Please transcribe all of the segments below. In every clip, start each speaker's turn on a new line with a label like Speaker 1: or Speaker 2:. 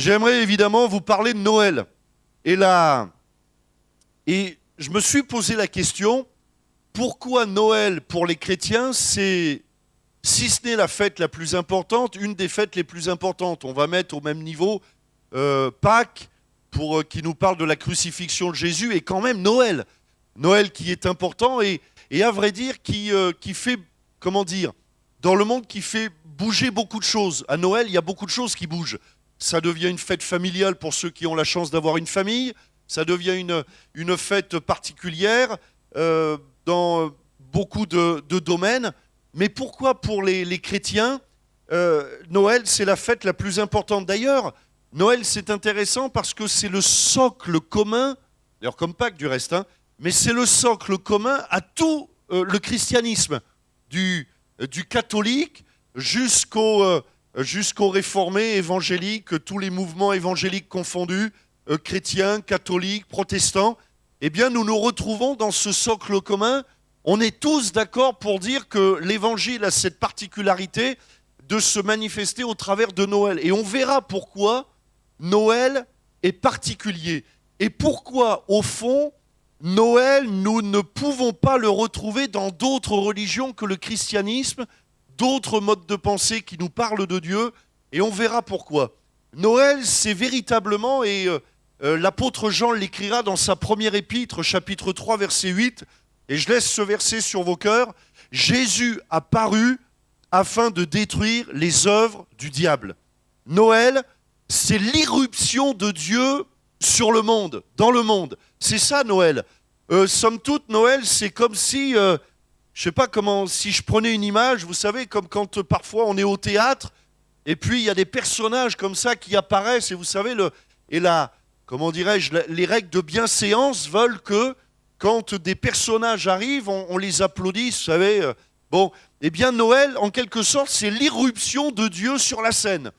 Speaker 1: J'aimerais évidemment vous parler de Noël. Et là, et je me suis posé la question, pourquoi Noël pour les chrétiens, c'est, si ce n'est la fête la plus importante, une des fêtes les plus importantes. On va mettre au même niveau Pâques, qui nous parle de la crucifixion de Jésus, et quand même Noël. Noël qui est important et à vrai dire qui fait, comment dire, dans le monde qui fait bouger beaucoup de choses. À Noël, il y a beaucoup de choses qui bougent. Ça devient une fête familiale pour ceux qui ont la chance d'avoir une famille. Ça devient une fête particulière dans beaucoup de domaines. Mais pourquoi pour les chrétiens, Noël, c'est la fête la plus importante? D'ailleurs, Noël, c'est intéressant parce que c'est le socle commun, d'ailleurs comme Pâques du reste, mais c'est le socle commun à tout le christianisme, du catholique jusqu'au réformé, évangélique, tous les mouvements évangéliques confondus, chrétiens, catholiques, protestants. Eh bien, nous nous retrouvons dans ce socle commun. On est tous d'accord pour dire que l'évangile a cette particularité de se manifester au travers de Noël. Et on verra pourquoi Noël est particulier. Et pourquoi, au fond, Noël, nous ne pouvons pas le retrouver dans d'autres religions que le christianisme, d'autres modes de pensée qui nous parlent de Dieu, et on verra pourquoi. Noël, c'est véritablement, et l'apôtre Jean l'écrira dans sa première épître, chapitre 3, verset 8, et je laisse ce verset sur vos cœurs, « Jésus a paru afin de détruire les œuvres du diable. » Noël, c'est l'irruption de Dieu sur le monde, dans le monde. C'est ça Noël. Somme toute, Noël, c'est comme si, je sais pas comment, si je prenais une image, vous savez, comme quand parfois on est au théâtre, et puis il y a des personnages comme ça qui apparaissent, et vous savez, comment dirais-je, les règles de bienséance veulent que quand des personnages arrivent, on les applaudisse, vous savez. Bon, eh bien Noël, en quelque sorte, c'est l'irruption de Dieu sur la scène.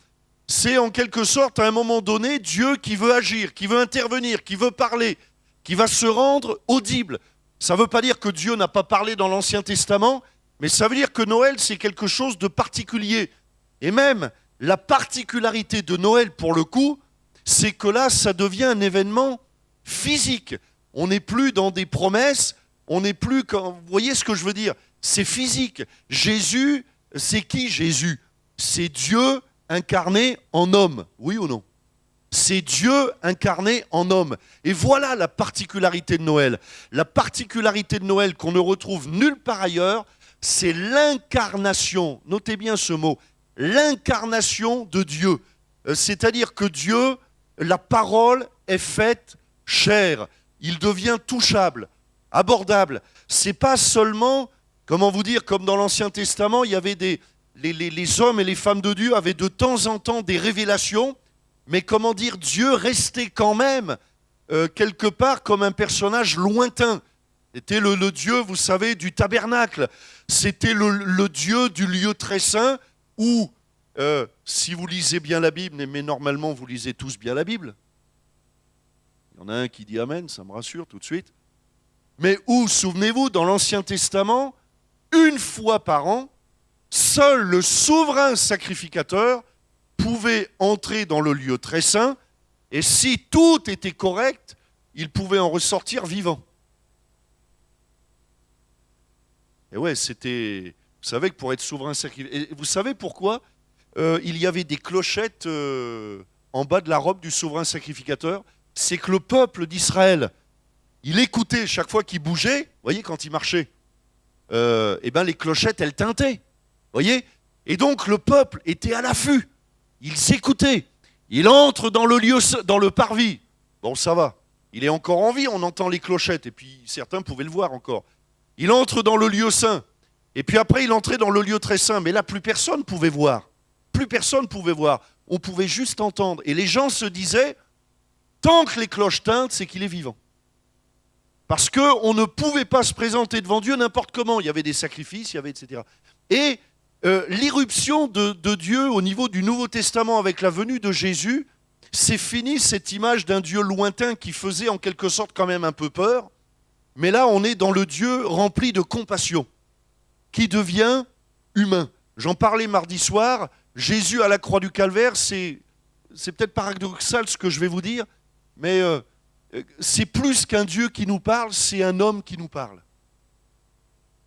Speaker 1: C'est en quelque sorte, à un moment donné, Dieu qui veut agir, qui veut intervenir, qui veut parler, qui va se rendre audible. Ça ne veut pas dire que Dieu n'a pas parlé dans l'Ancien Testament, mais ça veut dire que Noël, c'est quelque chose de particulier. Et même, la particularité de Noël, pour le coup, c'est que là, ça devient un événement physique. On n'est plus dans des promesses, on n'est plus... Vous voyez ce que je veux dire? C'est physique. Jésus, c'est qui Jésus? C'est Dieu incarné en homme, oui ou non? C'est Dieu incarné en homme. Et voilà la particularité de Noël. La particularité de Noël qu'on ne retrouve nulle part ailleurs, c'est l'incarnation. Notez bien ce mot, l'incarnation de Dieu. C'est-à-dire que Dieu, la parole est faite chair. Il devient touchable, abordable. C'est pas seulement, comment vous dire, comme dans l'Ancien Testament, il y avait les hommes et les femmes de Dieu avaient de temps en temps des révélations, mais comment dire, Dieu restait quand même quelque part comme un personnage lointain. C'était le Dieu, vous savez, du tabernacle. C'était le Dieu du lieu très saint où, si vous lisez bien la Bible, mais normalement vous lisez tous bien la Bible, il y en a un qui dit Amen, ça me rassure tout de suite, mais où, souvenez-vous, dans l'Ancien Testament, une fois par an, seul le souverain sacrificateur pouvait entrer dans le lieu très saint, et si tout était correct, il pouvait en ressortir vivant. Et ouais, c'était... Vous savez que pour être souverain sacrificateur... Et vous savez pourquoi il y avait des clochettes en bas de la robe du souverain sacrificateur? C'est que le peuple d'Israël, il écoutait chaque fois qu'il bougeait, vous voyez, quand il marchait, et ben les clochettes, elles tintaient, vous voyez? Et donc le peuple était à l'affût. Ils écoutaient. Il entre dans le lieu, dans le parvis. Bon, ça va. Il est encore en vie, on entend les clochettes. Et puis, certains pouvaient le voir encore. Il entre dans le lieu saint. Et puis après, il entrait dans le lieu très saint. Mais là, plus personne ne pouvait voir. Plus personne ne pouvait voir. On pouvait juste entendre. Et les gens se disaient, tant que les cloches tintent, c'est qu'il est vivant. Parce qu'on ne pouvait pas se présenter devant Dieu n'importe comment. Il y avait des sacrifices, il y avait etc. Et... l'irruption de Dieu au niveau du Nouveau Testament avec la venue de Jésus, c'est fini cette image d'un Dieu lointain qui faisait en quelque sorte quand même un peu peur, mais là on est dans le Dieu rempli de compassion, qui devient humain. J'en parlais mardi soir, Jésus à la croix du Calvaire, c'est c'est peut-être paradoxal ce que je vais vous dire, mais c'est plus qu'un Dieu qui nous parle, c'est un homme qui nous parle.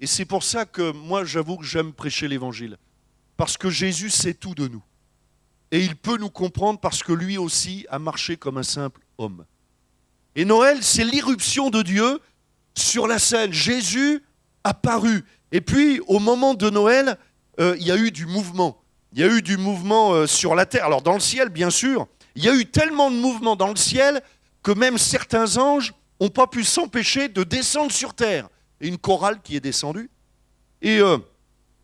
Speaker 1: Et c'est pour ça que moi, j'avoue que j'aime prêcher l'Évangile. Parce que Jésus sait tout de nous. Et il peut nous comprendre parce que lui aussi a marché comme un simple homme. Et Noël, c'est l'irruption de Dieu sur la scène. Jésus a paru. Et puis, au moment de Noël, il y a eu du mouvement. Il y a eu du mouvement sur la terre. Alors, dans le ciel, bien sûr, il y a eu tellement de mouvement dans le ciel que même certains anges n'ont pas pu s'empêcher de descendre sur terre. Et une chorale qui est descendue. Et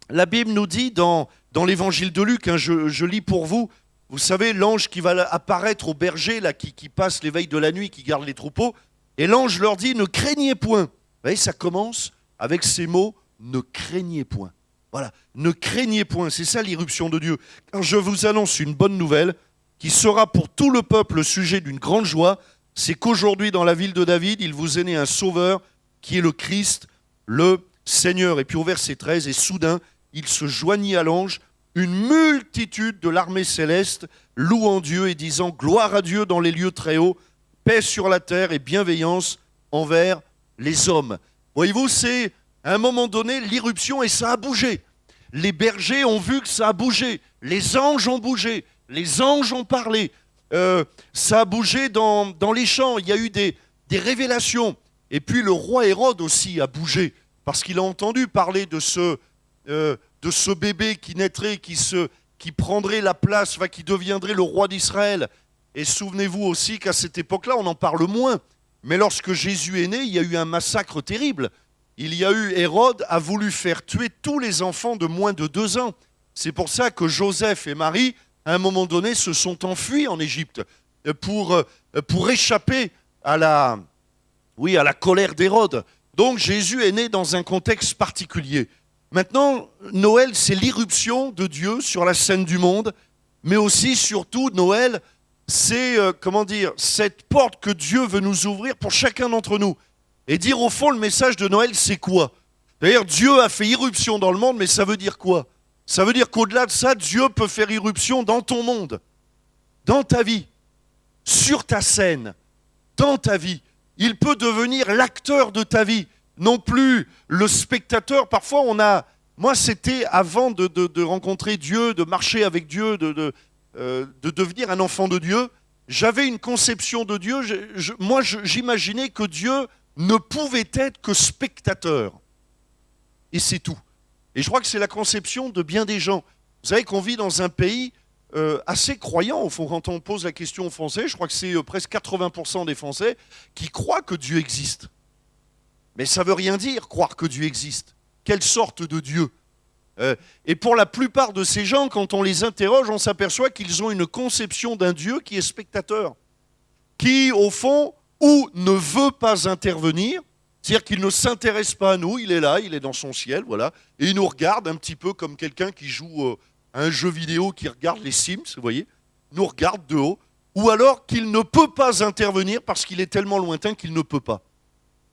Speaker 1: la Bible nous dit dans l'évangile de Luc, hein, je lis pour vous, vous savez, l'ange qui va apparaître aux bergers, là, qui passe les veilles de la nuit, qui garde les troupeaux, et l'ange leur dit, ne craignez point. Vous voyez, ça commence avec ces mots, ne craignez point. Voilà, ne craignez point, c'est ça l'irruption de Dieu. Car je vous annonce une bonne nouvelle, qui sera pour tout le peuple le sujet d'une grande joie, c'est qu'aujourd'hui, dans la ville de David, il vous est né un sauveur, qui est le Christ, le Seigneur. Et puis au verset 13, et soudain, il se joignit à l'ange, une multitude de l'armée céleste, louant Dieu et disant gloire à Dieu dans les lieux très hauts, paix sur la terre et bienveillance envers les hommes. Voyez-vous, c'est à un moment donné l'irruption et ça a bougé. Les bergers ont vu que ça a bougé, les anges ont bougé, les anges ont parlé, ça a bougé dans les champs, il y a eu des révélations. Et puis le roi Hérode aussi a bougé, parce qu'il a entendu parler de ce bébé qui naîtrait, qui prendrait la place, qui deviendrait le roi d'Israël. Et souvenez-vous aussi qu'à cette époque-là, on en parle moins. Mais lorsque Jésus est né, il y a eu un massacre terrible. Il y a eu, Hérode a voulu faire tuer tous les enfants de moins de 2 ans. C'est pour ça que Joseph et Marie, à un moment donné, se sont enfuis en Égypte pour échapper à la colère d'Hérode. Donc Jésus est né dans un contexte particulier. Maintenant, Noël, c'est l'irruption de Dieu sur la scène du monde, mais aussi, surtout, Noël, c'est, cette porte que Dieu veut nous ouvrir pour chacun d'entre nous. Et dire, au fond, le message de Noël, c'est quoi? D'ailleurs, Dieu a fait irruption dans le monde, mais ça veut dire quoi? Ça veut dire qu'au-delà de ça, Dieu peut faire irruption dans ton monde, dans ta vie, sur ta scène, dans ta vie. Il peut devenir l'acteur de ta vie, non plus le spectateur. Parfois, moi, c'était avant de rencontrer Dieu, de marcher avec Dieu, de devenir un enfant de Dieu. J'avais une conception de Dieu. Moi, j'imaginais que Dieu ne pouvait être que spectateur. Et c'est tout. Et je crois que c'est la conception de bien des gens. Vous savez qu'on vit dans un pays assez croyant, au fond, quand on pose la question aux Français, je crois que c'est presque 80% des Français qui croient que Dieu existe. Mais ça ne veut rien dire, croire que Dieu existe. Quelle sorte de Dieu? Et pour la plupart de ces gens, quand on les interroge, on s'aperçoit qu'ils ont une conception d'un Dieu qui est spectateur, qui, au fond, ou ne veut pas intervenir, c'est-à-dire qu'il ne s'intéresse pas à nous, il est là, il est dans son ciel, voilà, et il nous regarde un petit peu comme quelqu'un qui joue à un jeu vidéo, qui regarde les Sims, vous voyez, nous regarde de haut, ou alors qu'il ne peut pas intervenir parce qu'il est tellement lointain qu'il ne peut pas.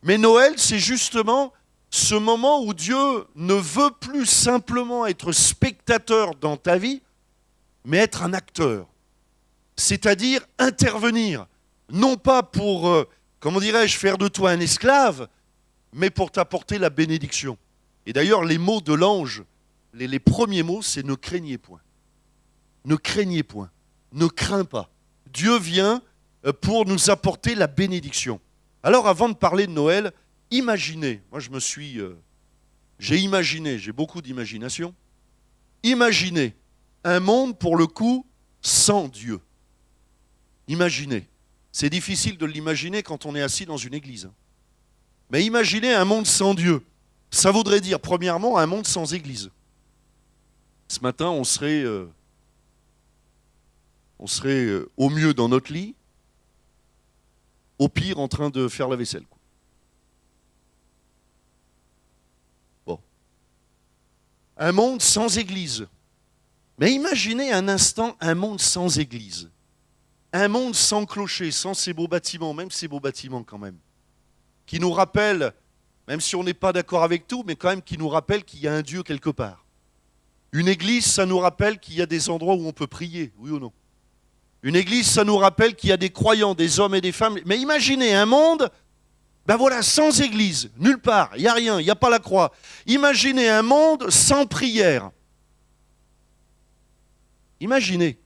Speaker 1: Mais Noël, c'est justement ce moment où Dieu ne veut plus simplement être spectateur dans ta vie, mais être un acteur. C'est-à-dire intervenir, non pas pour, faire de toi un esclave, mais pour t'apporter la bénédiction. Et d'ailleurs, les mots de l'ange, les premiers mots, c'est ne craignez point. Ne craignez point. Ne crains pas. Dieu vient pour nous apporter la bénédiction. Alors, avant de parler de Noël, imaginez, moi j'ai beaucoup d'imagination, imaginez un monde, pour le coup, sans Dieu. Imaginez. C'est difficile de l'imaginer quand on est assis dans une église. Mais imaginez un monde sans Dieu. Ça voudrait dire, premièrement, un monde sans église. Ce matin, on serait au mieux dans notre lit, au pire en train de faire la vaisselle. Bon. Un monde sans église. Mais imaginez un instant un monde sans église. Un monde sans clocher, sans ces beaux bâtiments, même ces beaux bâtiments quand même, qui nous rappellent, même si on n'est pas d'accord avec tout, mais quand même qui nous rappellent qu'il y a un Dieu quelque part. Une église, ça nous rappelle qu'il y a des endroits où on peut prier, oui ou non? Une église, ça nous rappelle qu'il y a des croyants, des hommes et des femmes. Mais imaginez un monde, sans église, nulle part, il n'y a rien, il n'y a pas la croix. Imaginez un monde sans prière. Imaginez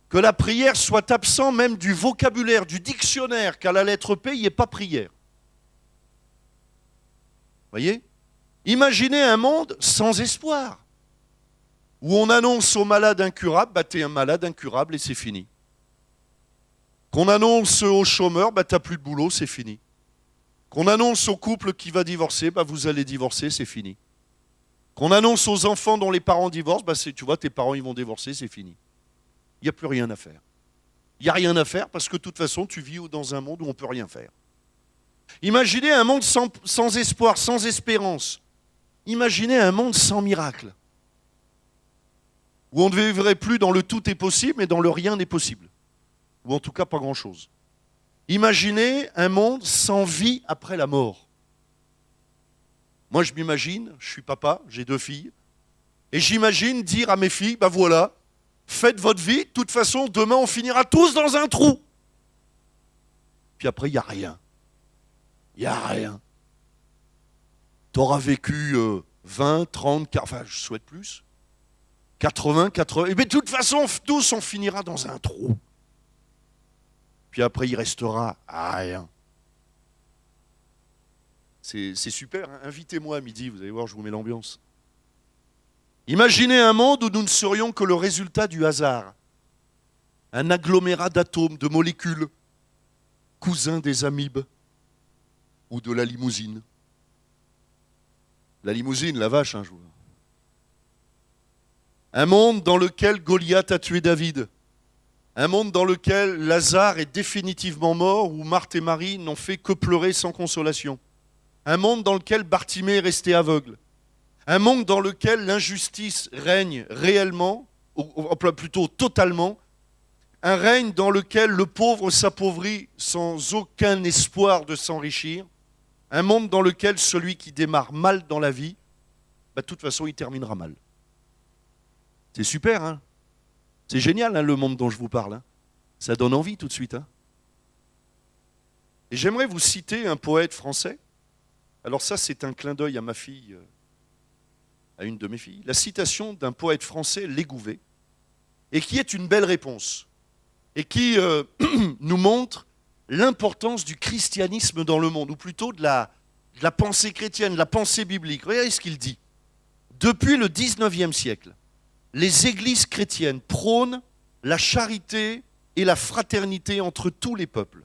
Speaker 1: que la prière soit absente même du vocabulaire, du dictionnaire, qu'à la lettre P, il n'y ait pas prière. Voyez ? Imaginez un monde sans espoir, où on annonce aux malades incurables, t'es un malade incurable et c'est fini. Qu'on annonce aux chômeurs, t'as plus de boulot, c'est fini. Qu'on annonce au couple qui va divorcer, vous allez divorcer, c'est fini. Qu'on annonce aux enfants dont les parents divorcent, tu vois, tes parents ils vont divorcer, c'est fini. Il n'y a plus rien à faire. Il n'y a rien à faire parce que de toute façon, tu vis dans un monde où on ne peut rien faire. Imaginez un monde sans espoir, sans espérance. Imaginez un monde sans miracle. Où on ne vivrait plus dans le tout est possible, mais dans le rien n'est possible. Ou en tout cas pas grand-chose. Imaginez un monde sans vie après la mort. Moi je m'imagine, je suis papa, j'ai 2 filles, et j'imagine dire à mes filles, voilà, faites votre vie, de toute façon demain on finira tous dans un trou. Puis après il n'y a rien. Il n'y a rien. Tu auras vécu 20, 30, 40, je souhaite plus, 80, mais de toute façon, tous on finira dans un trou. Puis après, il restera rien. C'est super, hein. Invitez-moi à midi, vous allez voir, je vous mets l'ambiance. Imaginez un monde où nous ne serions que le résultat du hasard. Un agglomérat d'atomes, de molécules, cousins des amibes ou de la limousine. La limousine, la vache, un jour. Un monde dans lequel Goliath a tué David. Un monde dans lequel Lazare est définitivement mort, où Marthe et Marie n'ont fait que pleurer sans consolation. Un monde dans lequel Bartimée est resté aveugle. Un monde dans lequel l'injustice règne réellement, ou plutôt totalement. Un règne dans lequel le pauvre s'appauvrit sans aucun espoir de s'enrichir. Un monde dans lequel celui qui démarre mal dans la vie, de toute façon, il terminera mal. C'est super, hein ? C'est génial, hein, le monde dont je vous parle. Hein. Ça donne envie tout de suite. Hein. Et j'aimerais vous citer un poète français. Alors ça, c'est un clin d'œil à ma fille, à une de mes filles. La citation d'un poète français, Légouvé, et qui est une belle réponse, et qui nous montre l'importance du christianisme dans le monde, ou plutôt de la pensée chrétienne, de la pensée biblique. Regardez ce qu'il dit. Depuis le 19e siècle, les églises chrétiennes prônent la charité et la fraternité entre tous les peuples.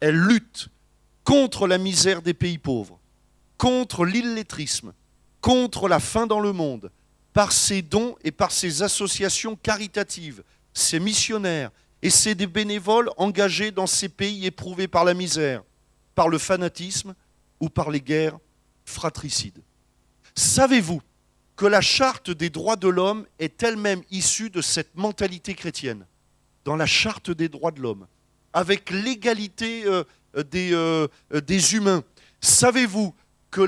Speaker 1: Elles luttent contre la misère des pays pauvres, contre l'illettrisme, contre la faim dans le monde, par ses dons et par ses associations caritatives, ses missionnaires et ses bénévoles engagés dans ces pays éprouvés par la misère, par le fanatisme ou par les guerres fratricides. Savez-vous que la charte des droits de l'homme est elle-même issue de cette mentalité chrétienne, dans la charte des droits de l'homme, avec l'égalité des humains. Savez-vous que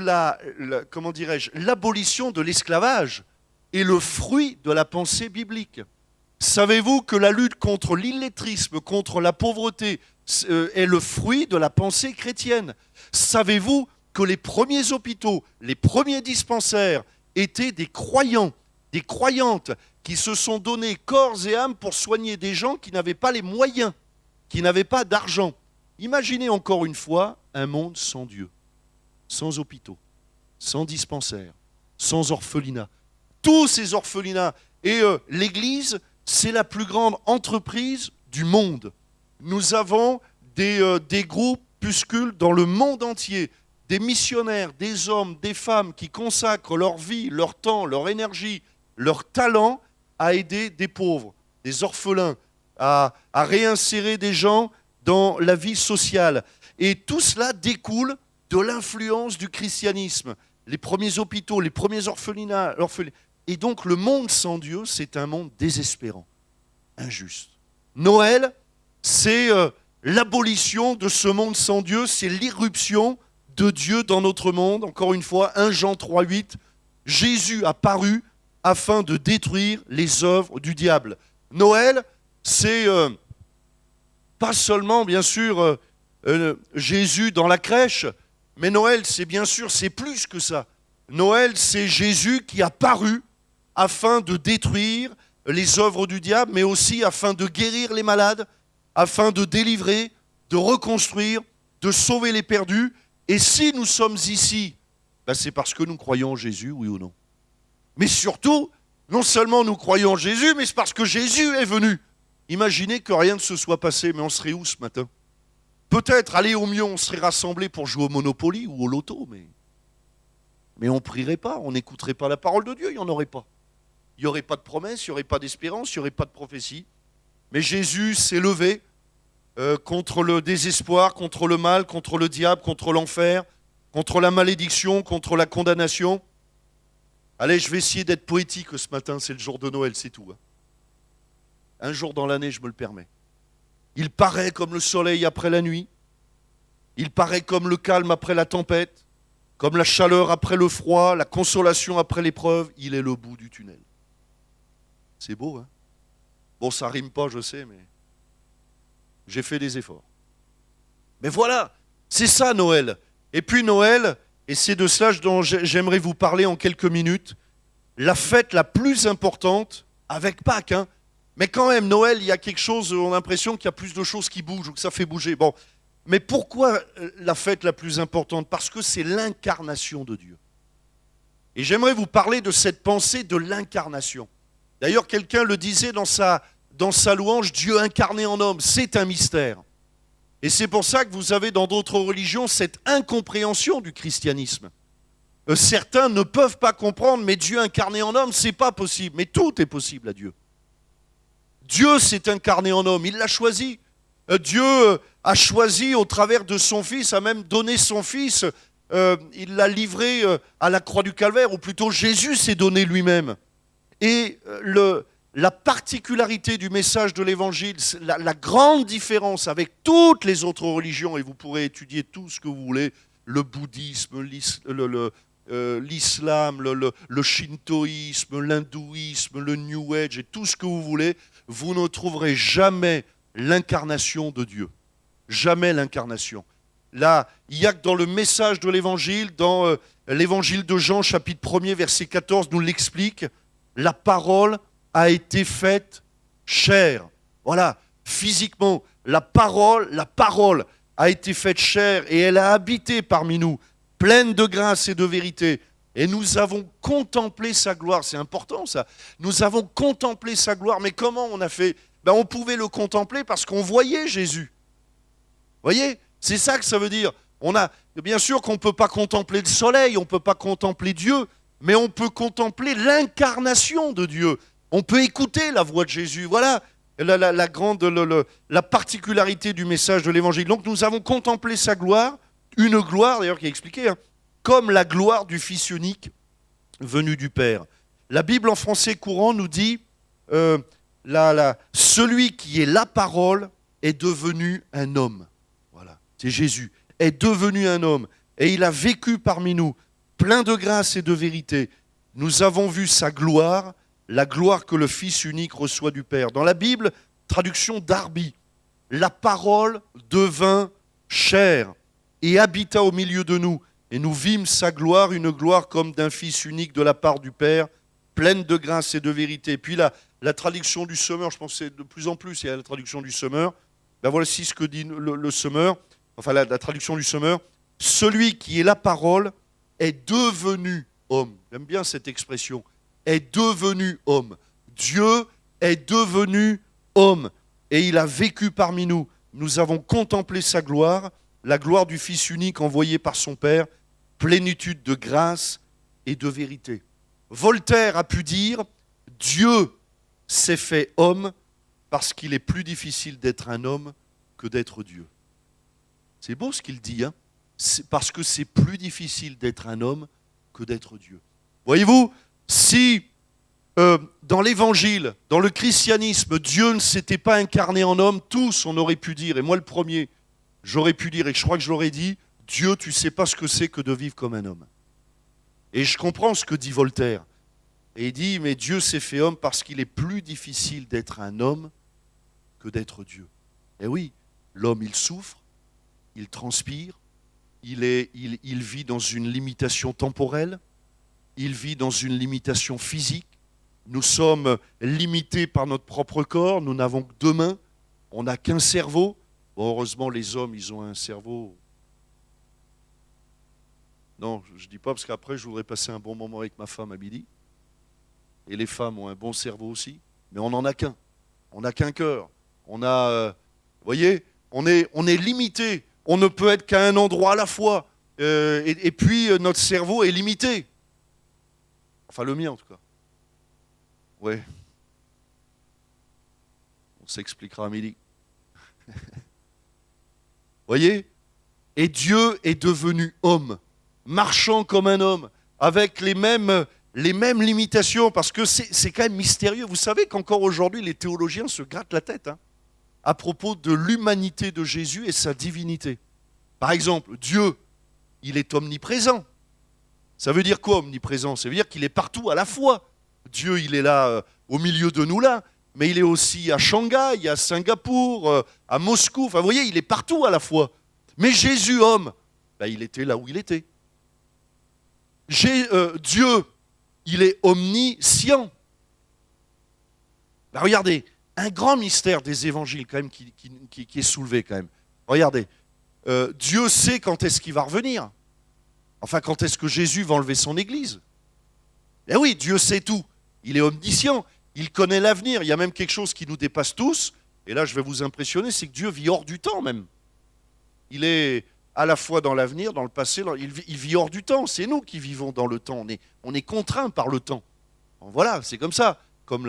Speaker 1: l'abolition de l'esclavage est le fruit de la pensée biblique? Savez-vous que la lutte contre l'illettrisme, contre la pauvreté, est le fruit de la pensée chrétienne? Savez-vous que les premiers hôpitaux, les premiers dispensaires étaient des croyants, des croyantes qui se sont donnés corps et âme pour soigner des gens qui n'avaient pas les moyens, qui n'avaient pas d'argent? Imaginez encore une fois un monde sans Dieu, sans hôpitaux, sans dispensaires, sans orphelinats. Tous ces orphelinats. Et l'Église, c'est la plus grande entreprise du monde. Nous avons des groupuscules dans le monde entier, des missionnaires, des hommes, des femmes qui consacrent leur vie, leur temps, leur énergie, leur talent à aider des pauvres, des orphelins, à réinsérer des gens dans la vie sociale. Et tout cela découle de l'influence du christianisme. Les premiers hôpitaux, les premiers orphelinats. Et donc le monde sans Dieu, c'est un monde désespérant, injuste. Noël, c'est l'abolition de ce monde sans Dieu, c'est l'irruption de Dieu dans notre monde. Encore une fois, 1 Jean 3,8, Jésus a paru afin de détruire les œuvres du diable. Noël, c'est pas seulement, bien sûr, Jésus dans la crèche, mais Noël, c'est bien sûr, c'est plus que ça. Noël, c'est Jésus qui a paru afin de détruire les œuvres du diable, mais aussi afin de guérir les malades, afin de délivrer, de reconstruire, de sauver les perdus. Et si nous sommes ici, ben c'est parce que nous croyons en Jésus, oui ou non. Mais surtout, non seulement nous croyons en Jésus, mais c'est parce que Jésus est venu. Imaginez que rien ne se soit passé, mais on serait où ce matin? Peut-être, allez, au mieux, on serait rassemblés pour jouer au Monopoly ou au loto, mais on ne prierait pas, on n'écouterait pas la parole de Dieu, il n'y en aurait pas. Il n'y aurait pas de promesse, il n'y aurait pas d'espérance, il n'y aurait pas de prophétie. Mais Jésus s'est levé contre le désespoir, contre le mal, contre le diable, contre l'enfer, contre la malédiction, contre la condamnation. Allez, je vais essayer d'être poétique ce matin, c'est le jour de Noël, c'est tout. Un jour dans l'année, je me le permets. Il paraît comme le soleil après la nuit. Il paraît comme le calme après la tempête, comme la chaleur après le froid, la consolation après l'épreuve. Il est le bout du tunnel. C'est beau, hein? Bon, ça rime pas, je sais, mais j'ai fait des efforts. Mais voilà, c'est ça Noël. Et puis Noël, et c'est de cela dont j'aimerais vous parler en quelques minutes, la fête la plus importante, avec Pâques, hein. Mais quand même, Noël, il y a quelque chose, on a l'impression qu'il y a plus de choses qui bougent ou que ça fait bouger. Bon, mais pourquoi la fête la plus importante? Parce que c'est l'incarnation de Dieu. Et j'aimerais vous parler de cette pensée de l'incarnation. D'ailleurs, quelqu'un le disait dans sa louange, Dieu incarné en homme, c'est un mystère. Et c'est pour ça que vous avez dans d'autres religions cette incompréhension du christianisme. Certains ne peuvent pas comprendre, mais Dieu incarné en homme, c'est pas possible. Mais tout est possible à Dieu. Dieu s'est incarné en homme, il l'a choisi. Dieu a choisi au travers de son Fils, a même donné son Fils, il l'a livré à la croix du Calvaire, ou plutôt Jésus s'est donné lui-même. Et la particularité du message de l'Évangile, la grande différence avec toutes les autres religions, et vous pourrez étudier tout ce que vous voulez, le bouddhisme, l'islam, le shintoïsme, l'hindouisme, le New Age, et tout ce que vous voulez, vous ne trouverez jamais l'incarnation de Dieu. Jamais l'incarnation. Là, il n'y a que dans le message de l'Évangile, dans l'Évangile de Jean, chapitre 1er, verset 14, nous l'explique, la parole a été faite chair. Voilà, physiquement, la parole a été faite chair et elle a habité parmi nous, pleine de grâce et de vérité. Et nous avons contemplé sa gloire, c'est important ça. Nous avons contemplé sa gloire, mais comment on a fait? On pouvait le contempler parce qu'on voyait Jésus. Vous voyez? C'est ça que ça veut dire. Bien sûr qu'on ne peut pas contempler le soleil, on ne peut pas contempler Dieu, mais on peut contempler l'incarnation de Dieu. On peut écouter la voix de Jésus. Voilà la particularité du message de l'Évangile. Donc nous avons contemplé sa gloire, une gloire d'ailleurs qui est expliquée, hein, comme la gloire du Fils unique venu du Père. La Bible en français courant nous dit celui qui est la parole est devenu un homme. Voilà, c'est Jésus, est devenu un homme et il a vécu parmi nous, plein de grâce et de vérité. Nous avons vu sa gloire, la gloire que le Fils unique reçoit du Père. Dans la Bible, traduction Darby, la parole devint chair et habita au milieu de nous. Et nous vîmes sa gloire, une gloire comme d'un Fils unique de la part du Père, pleine de grâce et de vérité. Et puis la traduction du Semeur, je pense que c'est de plus en plus, il y a la traduction du Semeur. Ben voici ce que dit le Semeur, enfin la traduction du Semeur. Celui qui est la parole est devenu homme. J'aime bien cette expression. Est devenu homme. Dieu est devenu homme. Et il a vécu parmi nous. Nous avons contemplé sa gloire, la gloire du Fils unique envoyé par son Père, plénitude de grâce et de vérité. Voltaire a pu dire « Dieu s'est fait homme parce qu'il est plus difficile d'être un homme que d'être Dieu. » C'est beau ce qu'il dit, hein? Parce que c'est plus difficile d'être un homme que d'être Dieu. Voyez-vous, si dans l'Évangile, dans le christianisme, Dieu ne s'était pas incarné en homme, tous on aurait pu dire, et moi le premier, j'aurais pu dire, et je crois que je l'aurais dit, Dieu, tu ne sais pas ce que c'est que de vivre comme un homme. Et je comprends ce que dit Voltaire. Et il dit, mais Dieu s'est fait homme parce qu'il est plus difficile d'être un homme que d'être Dieu. Et oui, l'homme, il souffre, il transpire, il vit dans une limitation temporelle, il vit dans une limitation physique. Nous sommes limités par notre propre corps, nous n'avons que 2 mains, on n'a qu'un cerveau. Bon, heureusement, les hommes, ils ont un cerveau. Non, je ne dis pas parce qu'après, je voudrais passer un bon moment avec ma femme à midi. Et les femmes ont un bon cerveau aussi, mais on n'en a qu'un. On n'a qu'un cœur. On a, vous voyez, on est limité. On ne peut être qu'à un endroit à la fois. Et puis, notre cerveau est limité. Enfin, le mien, en tout cas. Ouais. On s'expliquera à midi. Voyez ? Et Dieu est devenu homme, marchant comme un homme, avec les mêmes limitations, parce que c'est quand même mystérieux. Vous savez qu'encore aujourd'hui, les théologiens se grattent la tête à propos de l'humanité de Jésus et sa divinité. Par exemple, Dieu, il est omniprésent. Ça veut dire quoi, omniprésent ? Ça veut dire qu'il est partout à la fois. Dieu, il est là, au milieu de nous là, mais il est aussi à Shanghai, à Singapour, à Moscou. Enfin, vous voyez, il est partout à la fois. Mais Jésus, homme, ben, il était là où il était. Dieu, il est omniscient. Ben, regardez, un grand mystère des évangiles quand même qui est soulevé quand même. Regardez, Dieu sait quand est-ce qu'il va revenir. Enfin, quand est-ce que Jésus va enlever son église. Eh oui, Dieu sait tout. Il est omniscient. Il connaît l'avenir. Il y a même quelque chose qui nous dépasse tous. Et là, je vais vous impressionner, c'est que Dieu vit hors du temps même. Il est à la fois dans l'avenir, dans le passé, il vit hors du temps. C'est nous qui vivons dans le temps. On est contraints par le temps. Voilà, c'est comme ça. Comme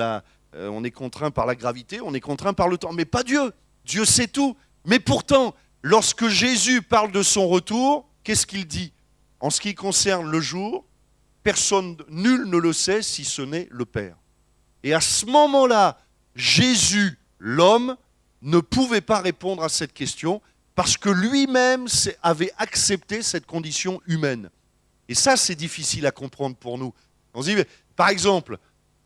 Speaker 1: on est contraint par la gravité, on est contraint par le temps. Mais pas Dieu. Dieu sait tout. Mais pourtant, lorsque Jésus parle de son retour, qu'est-ce qu'il dit ? En ce qui concerne le jour, nul ne le sait si ce n'est le Père. Et à ce moment-là, Jésus, l'homme, ne pouvait pas répondre à cette question parce que lui-même avait accepté cette condition humaine. Et ça, c'est difficile à comprendre pour nous. On se dit, par exemple,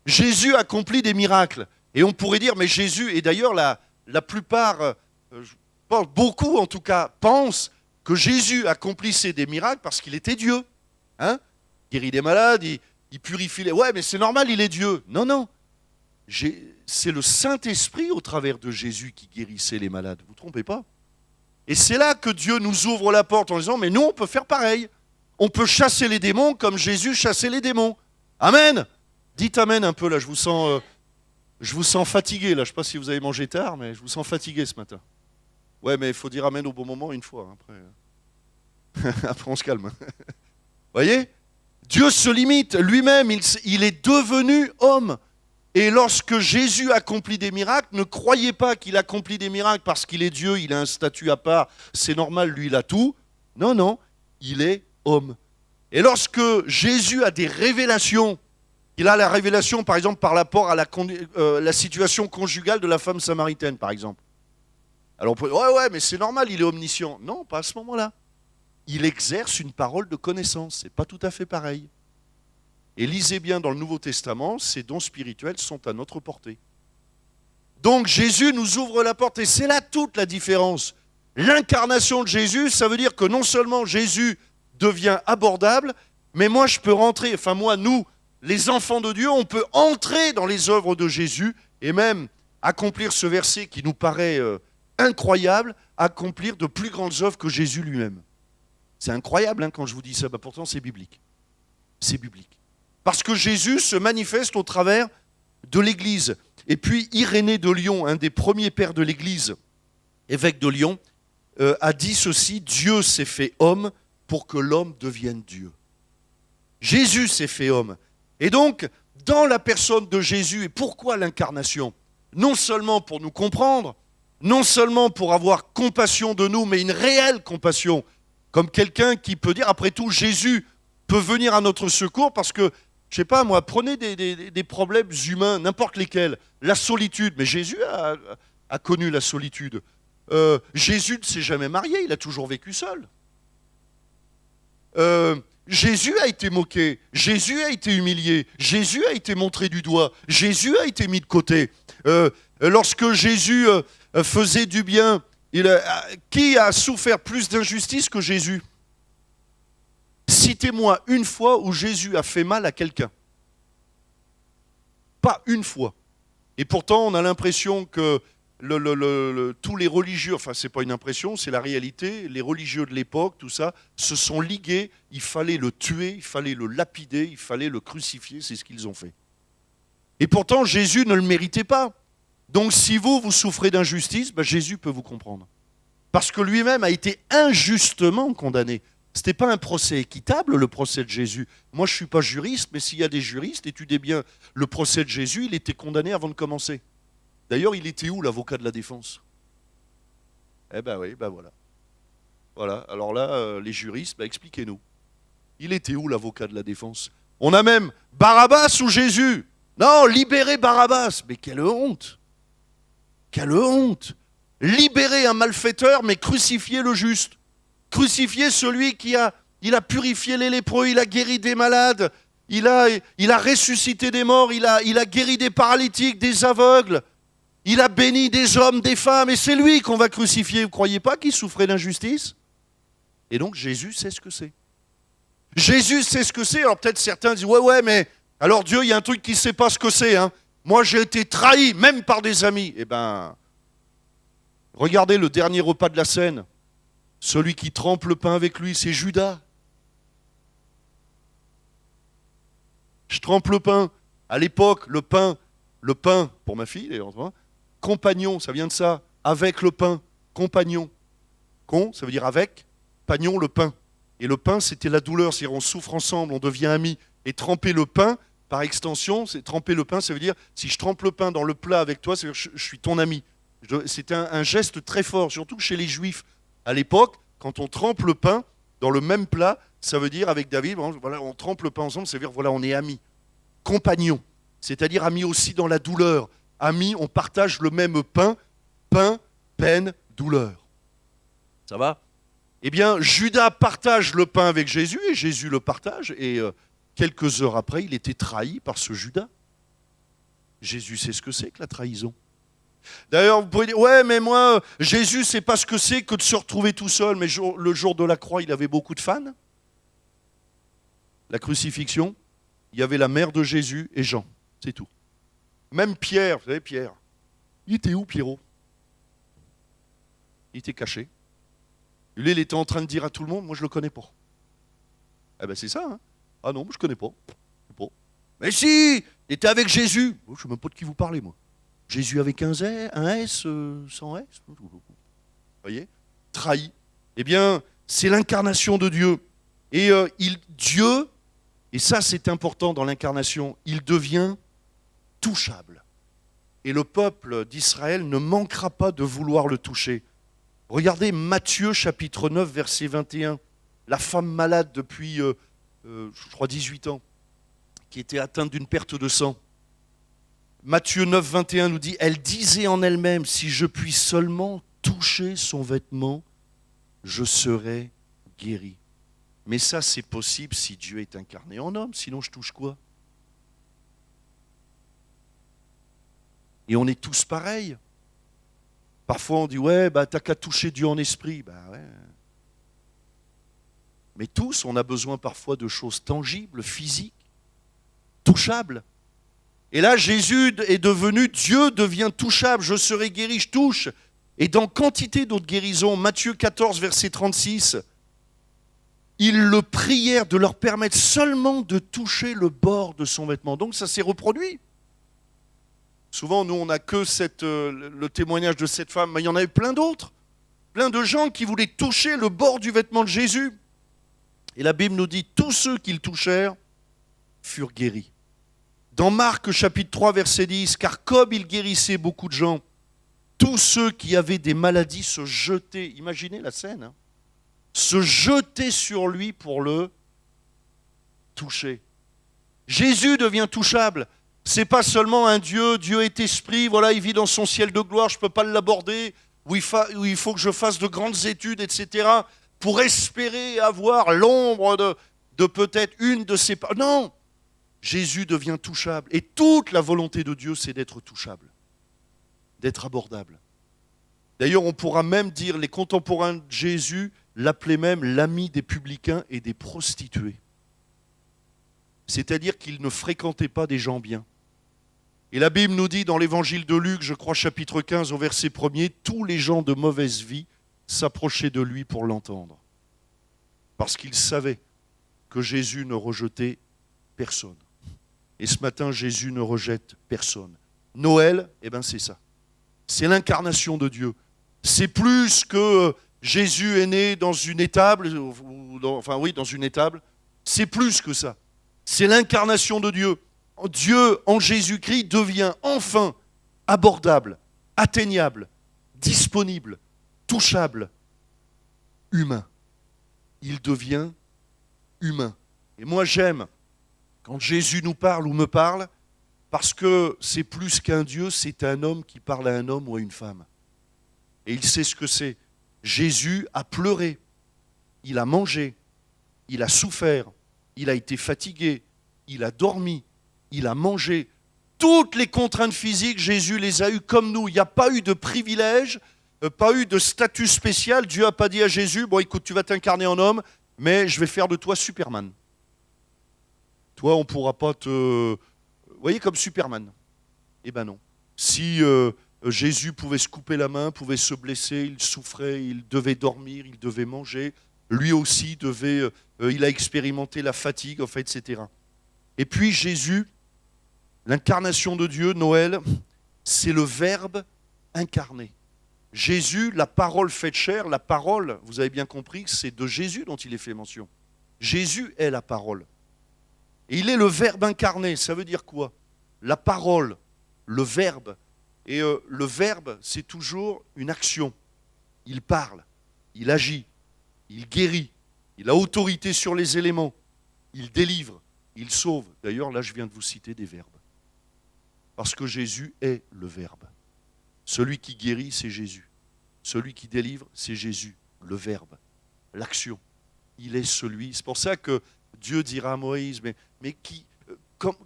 Speaker 1: Jésus accomplit des miracles. Et on pourrait dire, mais Jésus, et d'ailleurs la plupart, je pense, beaucoup en tout cas, pensent que Jésus accomplissait des miracles parce qu'il était Dieu. Hein ? Il guérit des malades, il purifie les... Ouais, mais c'est normal, il est Dieu. Non, non. C'est le Saint-Esprit au travers de Jésus qui guérissait les malades. Vous ne vous trompez pas. Et c'est là que Dieu nous ouvre la porte en disant, mais nous, on peut faire pareil. On peut chasser les démons comme Jésus chassait les démons. Amen. Dites amen un peu, là, je vous sens fatigué, là. Je ne sais pas si vous avez mangé tard, mais je vous sens fatigué ce matin. Ouais, mais il faut dire amen au bon moment une fois. Après on se calme. Voyez ? Dieu se limite. Lui-même, il est devenu homme. Et lorsque Jésus accomplit des miracles, ne croyez pas qu'il accomplit des miracles parce qu'il est Dieu, il a un statut à part, c'est normal, lui il a tout. Non, non, il est homme. Et lorsque Jésus a des révélations, il a la révélation par exemple par rapport à la situation conjugale de la femme samaritaine par exemple. Alors on peut dire, ouais, mais c'est normal, il est omniscient. Non, pas à ce moment-là. Il exerce une parole de connaissance, c'est pas tout à fait pareil. Et lisez bien dans le Nouveau Testament, ces dons spirituels sont à notre portée. Donc Jésus nous ouvre la porte et c'est là toute la différence. L'incarnation de Jésus, ça veut dire que non seulement Jésus devient abordable, mais moi je peux rentrer, enfin moi, nous, les enfants de Dieu, on peut entrer dans les œuvres de Jésus et même accomplir ce verset qui nous paraît incroyable, accomplir de plus grandes œuvres que Jésus lui-même. C'est incroyable quand je vous dis ça, pourtant c'est biblique. C'est biblique. Parce que Jésus se manifeste au travers de l'Église. Et puis Irénée de Lyon, un des premiers pères de l'Église, évêque de Lyon, a dit ceci, Dieu s'est fait homme pour que l'homme devienne Dieu. Jésus s'est fait homme. Et donc, dans la personne de Jésus, et pourquoi l'incarnation ? Non seulement pour nous comprendre, non seulement pour avoir compassion de nous, mais une réelle compassion, comme quelqu'un qui peut dire, après tout, Jésus peut venir à notre secours parce que, je ne sais pas moi, prenez des problèmes humains, n'importe lesquels, la solitude, mais Jésus a connu la solitude. Jésus ne s'est jamais marié, il a toujours vécu seul. Jésus a été moqué, Jésus a été humilié, Jésus a été montré du doigt, Jésus a été mis de côté. Lorsque Jésus faisait du bien, qui a souffert plus d'injustice que Jésus? Citez-moi une fois où Jésus a fait mal à quelqu'un. Pas une fois. Et pourtant, on a l'impression que tous les religieux, enfin c'est pas une impression, c'est la réalité, les religieux de l'époque, tout ça, se sont ligués, il fallait le tuer, il fallait le lapider, il fallait le crucifier, c'est ce qu'ils ont fait. Et pourtant, Jésus ne le méritait pas. Donc si vous souffrez d'injustice, Jésus peut vous comprendre. Parce que lui-même a été injustement condamné. Ce n'était pas un procès équitable, le procès de Jésus. Moi, je ne suis pas juriste, mais s'il y a des juristes, étudiez bien le procès de Jésus, il était condamné avant de commencer. D'ailleurs, il était où, l'avocat de la défense? Eh ben oui, voilà. Voilà, alors là, les juristes, expliquez-nous. Il était où, l'avocat de la défense? On a même Barabbas ou Jésus? Non, libérez Barabbas. Mais quelle honte! Quelle honte! Libérer un malfaiteur, mais crucifier le juste. Crucifier celui qui a purifié les lépreux, il a guéri des malades, il a ressuscité des morts, il a guéri des paralytiques, des aveugles, il a béni des hommes, des femmes, et c'est lui qu'on va crucifier. Vous ne croyez pas qu'il souffrait d'injustice? Et donc Jésus sait ce que c'est. Jésus sait ce que c'est. Alors peut-être certains disent, ouais, mais alors Dieu, il y a un truc qu'il ne sait pas ce que c'est. Hein. Moi, j'ai été trahi, même par des amis. Eh bien, regardez le dernier repas de la scène. Celui qui trempe le pain avec lui, c'est Judas. Je trempe le pain. À l'époque, le pain, pour ma fille, d'ailleurs, compagnon, ça vient de ça. Avec le pain, compagnon. Con, ça veut dire avec, pagnon, le pain. Et le pain, c'était la douleur, c'est-à-dire on souffre ensemble, on devient amis. Et tremper le pain, par extension, c'est tremper le pain, ça veut dire, si je trempe le pain dans le plat avec toi, ça veut dire je suis ton ami. C'est un geste très fort, surtout chez les Juifs. À l'époque, quand on trempe le pain dans le même plat, ça veut dire avec David, voilà, on trempe le pain ensemble, ça veut dire voilà, on est amis. Compagnons, c'est-à-dire amis aussi dans la douleur. Amis, on partage le même pain, peine, douleur. Ça va? Eh bien, Judas partage le pain avec Jésus, et Jésus le partage, et quelques heures après, il était trahi par ce Judas. Jésus sait ce que c'est que la trahison. D'ailleurs, vous pouvez dire, ouais, mais moi, Jésus, c'est pas ce que c'est que de se retrouver tout seul. Mais le jour de la croix, il avait beaucoup de fans. La crucifixion, il y avait la mère de Jésus et Jean, c'est tout. Même Pierre, vous savez, Pierre, il était où, Pierrot? Il était caché. Lui, il était en train de dire à tout le monde, moi, je le connais pas. Eh ben, c'est ça, hein. Ah non, moi, je connais pas. Mais si, il était avec Jésus. Je ne sais même pas de qui vous parlez, moi. Jésus avec un S, sans S. Vous voyez? Trahi. Eh bien, c'est l'incarnation de Dieu. Et Dieu, et ça c'est important dans l'incarnation, il devient touchable. Et le peuple d'Israël ne manquera pas de vouloir le toucher. Regardez Matthieu chapitre 9, verset 21. La femme malade depuis, je crois, 18 ans, qui était atteinte d'une perte de sang. Matthieu 9, 21 nous dit, elle disait en elle-même, si je puis seulement toucher son vêtement, je serai guéri. Mais ça, c'est possible si Dieu est incarné en homme, sinon je touche quoi? Et on est tous pareils. Parfois on dit, ouais, t'as qu'à toucher Dieu en esprit. Ouais. Mais tous, on a besoin parfois de choses tangibles, physiques, touchables. Et là, Jésus est devenu, Dieu devient touchable, je serai guéri, je touche. Et dans quantité d'autres guérisons, Matthieu 14, verset 36, ils le prièrent de leur permettre seulement de toucher le bord de son vêtement. Donc ça s'est reproduit. Souvent, nous, on n'a que le témoignage de cette femme, mais il y en avait plein d'autres. Plein de gens qui voulaient toucher le bord du vêtement de Jésus. Et la Bible nous dit, tous ceux qui le touchèrent furent guéris. Dans Marc chapitre 3, verset 10, car comme il guérissait beaucoup de gens, tous ceux qui avaient des maladies se jetaient, imaginez la scène, hein, se jetaient sur lui pour le toucher. Jésus devient touchable. C'est pas seulement un Dieu, Dieu est esprit, voilà, il vit dans son ciel de gloire, je ne peux pas l'aborder, où il faut que je fasse de grandes études, etc., pour espérer avoir l'ombre de peut-être une de ses... Non! Jésus devient touchable. Et toute la volonté de Dieu, c'est d'être touchable. d'être abordable. D'ailleurs, on pourra même dire, les contemporains de Jésus l'appelaient même l'ami des publicains et des prostituées. C'est-à-dire qu'il ne fréquentait pas des gens bien. Et la Bible nous dit dans l'évangile de Luc, je crois chapitre 15 au verset 1er, tous les gens de mauvaise vie s'approchaient de lui pour l'entendre. Parce qu'ils savaient que Jésus ne rejetait personne. Et ce matin, Jésus ne rejette personne. Noël, eh ben c'est ça. C'est l'incarnation de Dieu. C'est plus que Jésus est né dans une étable, dans une étable. C'est plus que ça. C'est l'incarnation de Dieu. Dieu, en Jésus-Christ, devient enfin abordable, atteignable, disponible, touchable, humain. Il devient humain. Et moi, j'aime quand Jésus nous parle ou me parle, parce que c'est plus qu'un Dieu, c'est un homme qui parle à un homme ou à une femme. Et il sait ce que c'est. Jésus a pleuré, il a mangé, il a souffert, il a été fatigué, il a dormi, il a mangé. Toutes les contraintes physiques, Jésus les a eues comme nous. Il n'y a pas eu de privilège, pas eu de statut spécial. Dieu n'a pas dit à Jésus, bon écoute, tu vas t'incarner en homme, mais je vais faire de toi Superman. Toi, on ne pourra pas te... Vous voyez, comme Superman. Eh ben non. Si Jésus pouvait se couper la main, pouvait se blesser, il souffrait, il devait dormir, il devait manger, lui aussi devait... il a expérimenté la fatigue, enfin, etc. Et puis Jésus, l'incarnation de Dieu, Noël, c'est le Verbe incarné. Jésus, la parole faite chair, la parole, vous avez bien compris, c'est de Jésus dont il est fait mention. Jésus est la parole. Et il est le Verbe incarné, ça veut dire quoi? La parole, le Verbe. Et le Verbe, c'est toujours une action. Il parle, il agit, il guérit, il a autorité sur les éléments, il délivre, il sauve. D'ailleurs, là, je viens de vous citer des verbes. Parce que Jésus est le Verbe. Celui qui guérit, c'est Jésus. Celui qui délivre, c'est Jésus, le Verbe, l'action. Il est celui. C'est pour ça que Dieu dira à Moïse, mais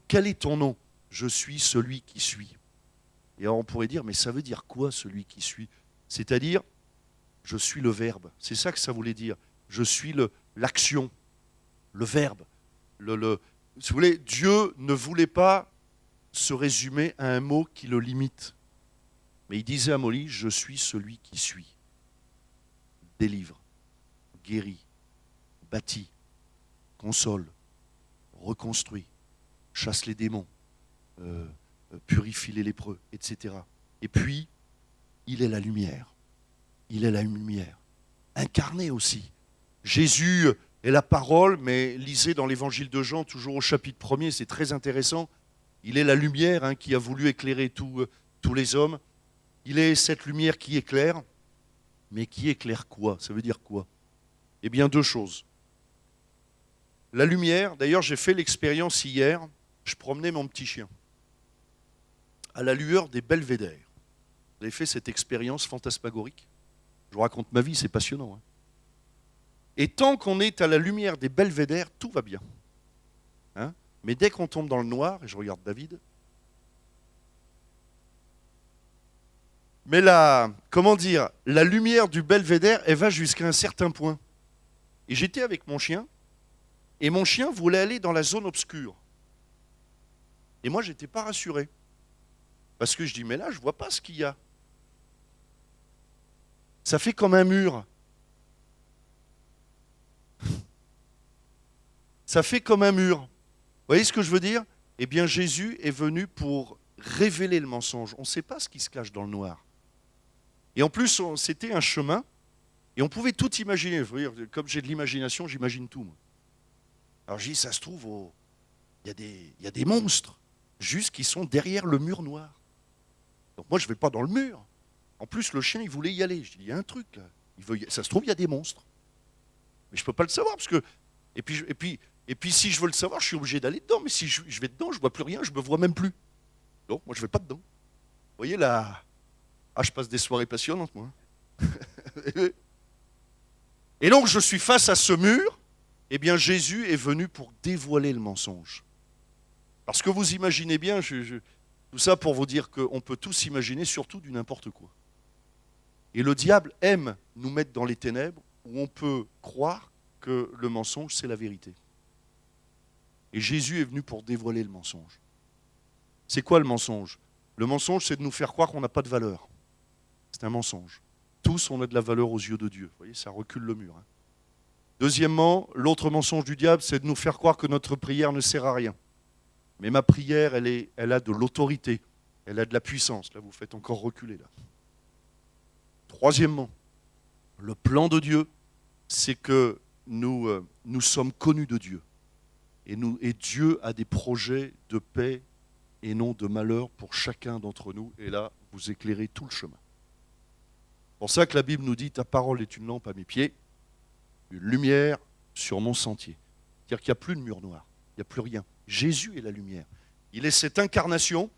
Speaker 1: quel est ton nom? Je suis celui qui suis. Et alors on pourrait dire, mais ça veut dire quoi, celui qui suis? C'est-à-dire, je suis le Verbe. C'est ça que ça voulait dire. Je suis l'action, le Verbe. Si vous voulez, Dieu ne voulait pas se résumer à un mot qui le limite. Mais il disait à Moïse, je suis celui qui suis. Délivre, guérit, bâtit, console, reconstruit, chasse les démons, purifie les lépreux, etc. Et puis, il est la lumière. Il est la lumière. Incarné aussi. Jésus est la parole, mais lisez dans l'évangile de Jean, toujours au chapitre 1er, c'est très intéressant. Il est la lumière qui a voulu éclairer tous les hommes. Il est cette lumière qui éclaire, mais qui éclaire quoi? Ça veut dire quoi? Eh bien, deux choses. La lumière, d'ailleurs j'ai fait l'expérience hier, je promenais mon petit chien à la lueur des belvédères. Vous avez fait cette expérience fantasmagorique? Je vous raconte ma vie, c'est passionnant. Et tant qu'on est à la lumière des belvédères, tout va bien. Mais dès qu'on tombe dans le noir, et je regarde David, mais la lumière du belvédère, elle va jusqu'à un certain point. Et j'étais avec mon chien, et mon chien voulait aller dans la zone obscure. Et moi, je n'étais pas rassuré. Parce que je dis, mais là, je ne vois pas ce qu'il y a. Ça fait comme un mur. Ça fait comme un mur. Vous voyez ce que je veux dire? Eh bien, Jésus est venu pour révéler le mensonge. On ne sait pas ce qui se cache dans le noir. Et en plus, c'était un chemin, et on pouvait tout imaginer. Comme j'ai de l'imagination, j'imagine tout. Moi. Alors je dis, ça se trouve, il y a des monstres, juste qui sont derrière le mur noir. Donc moi, je ne vais pas dans le mur. En plus, le chien, il voulait y aller. Je dis, il y a un truc là. Ça se trouve, il y a des monstres. Mais je ne peux pas le savoir, parce que... Et puis, si je veux le savoir, je suis obligé d'aller dedans. Mais si je vais dedans, je ne vois plus rien, je ne me vois même plus. Donc, moi, je ne vais pas dedans. Vous voyez là... Ah, je passe des soirées passionnantes, moi. Et donc, je suis face à ce mur. Eh bien, Jésus est venu pour dévoiler le mensonge. Parce que vous imaginez bien, Tout ça pour vous dire qu'on peut tous imaginer surtout du n'importe quoi. Et le diable aime nous mettre dans les ténèbres où on peut croire que le mensonge, c'est la vérité. Et Jésus est venu pour dévoiler le mensonge. C'est quoi le mensonge? Le mensonge, c'est de nous faire croire qu'on n'a pas de valeur. C'est un mensonge. Tous, on a de la valeur aux yeux de Dieu. Vous voyez, ça recule le mur. Deuxièmement, l'autre mensonge du diable, c'est de nous faire croire que notre prière ne sert à rien. Mais ma prière, elle a de l'autorité, elle a de la puissance. Là, vous faites encore reculer. Là. Troisièmement, le plan de Dieu, c'est que nous sommes connus de Dieu. Et Dieu a des projets de paix et non de malheur pour chacun d'entre nous. Et là, vous éclairez tout le chemin. C'est pour ça que la Bible nous dit « Ta parole est une lampe à mes pieds, une lumière sur mon sentier. » C'est-à-dire qu'il n'y a plus de mur noir, il n'y a plus rien. Jésus est la lumière. Il est cette incarnation,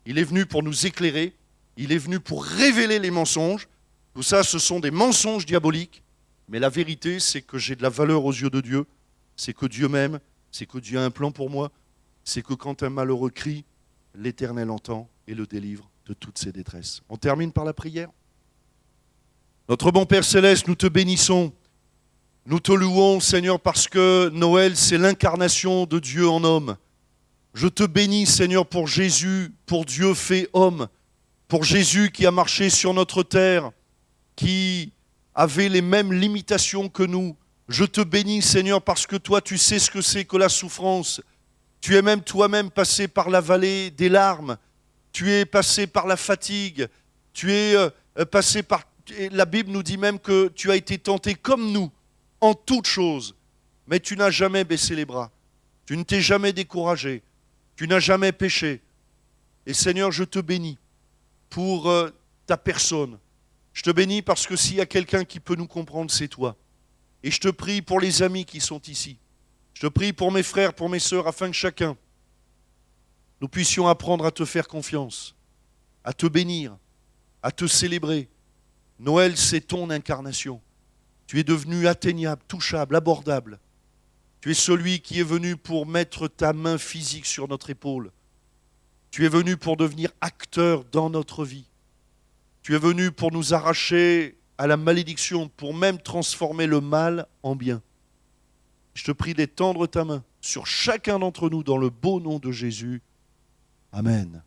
Speaker 1: il est venu pour nous éclairer, il est venu pour révéler les mensonges. Tout ça, ce sont des mensonges diaboliques. Mais la vérité, c'est que j'ai de la valeur aux yeux de Dieu, c'est que Dieu m'aime, c'est que Dieu a un plan pour moi, c'est que quand un malheureux crie, l'Éternel entend et le délivre de toutes ses détresses. On termine par la prière. Notre bon Père Céleste, nous te bénissons, nous te louons, Seigneur, parce que Noël, c'est l'incarnation de Dieu en homme. Je te bénis, Seigneur, pour Jésus, pour Dieu fait homme, pour Jésus qui a marché sur notre terre, qui avait les mêmes limitations que nous. Je te bénis, Seigneur, parce que toi, tu sais ce que c'est que la souffrance. Tu es même toi-même passé par la vallée des larmes. Tu es passé par la fatigue. Tu es passé par... Et la Bible nous dit même que tu as été tenté comme nous, en toutes choses. Mais tu n'as jamais baissé les bras. Tu ne t'es jamais découragé. Tu n'as jamais péché. Et Seigneur, je te bénis pour ta personne. Je te bénis parce que s'il y a quelqu'un qui peut nous comprendre, c'est toi. Et je te prie pour les amis qui sont ici. Je te prie pour mes frères, pour mes sœurs, afin que chacun, nous puissions apprendre à te faire confiance, à te bénir, à te célébrer. Noël, c'est ton incarnation. Tu es devenu atteignable, touchable, abordable. Tu es celui qui est venu pour mettre ta main physique sur notre épaule. Tu es venu pour devenir acteur dans notre vie. Tu es venu pour nous arracher à la malédiction, pour même transformer le mal en bien. Je te prie d'étendre ta main sur chacun d'entre nous dans le beau nom de Jésus. Amen.